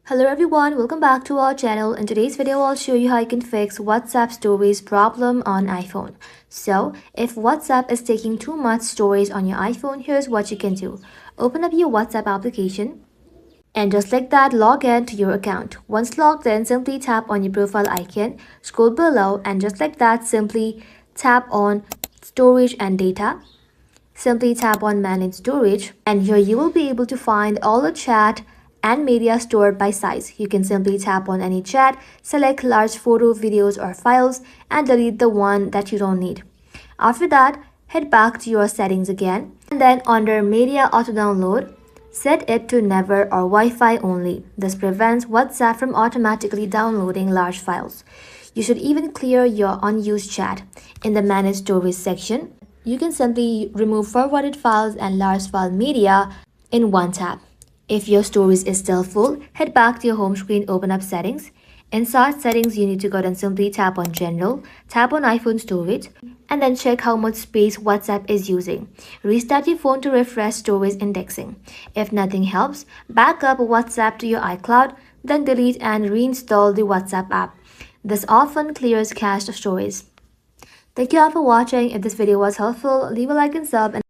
Hello everyone, welcome back to our channel. In today's video, I'll show you how you can fix WhatsApp stories problem on iPhone. So, if WhatsApp is taking too much storage on your iPhone, here's what you can do. Open up your WhatsApp application and just like that, log in to your account. Once logged in, simply tap on your profile icon, scroll below and just like that, simply tap on storage and data. Simply tap on manage storage and here you will be able to find all the chat and media stored by size. You can simply tap on any chat, select large photo, videos or files and delete the one that you don't need. After that, head back to your settings again and then under media auto download, set it to never or Wi-Fi only. This prevents WhatsApp from automatically downloading large files. You should even clear your unused chat. In the manage storage section, you can simply remove forwarded files and large file media in one tap. If your storage is still full, head back to your home screen, open up settings. Inside settings, you need to go and simply tap on general, tap on iPhone storage, and then check how much space WhatsApp is using. Restart your phone to refresh storage indexing. If nothing helps, back up WhatsApp to your iCloud, then delete and reinstall the WhatsApp app. This often clears cached storage. Thank you all for watching. If this video was helpful, leave a like and sub.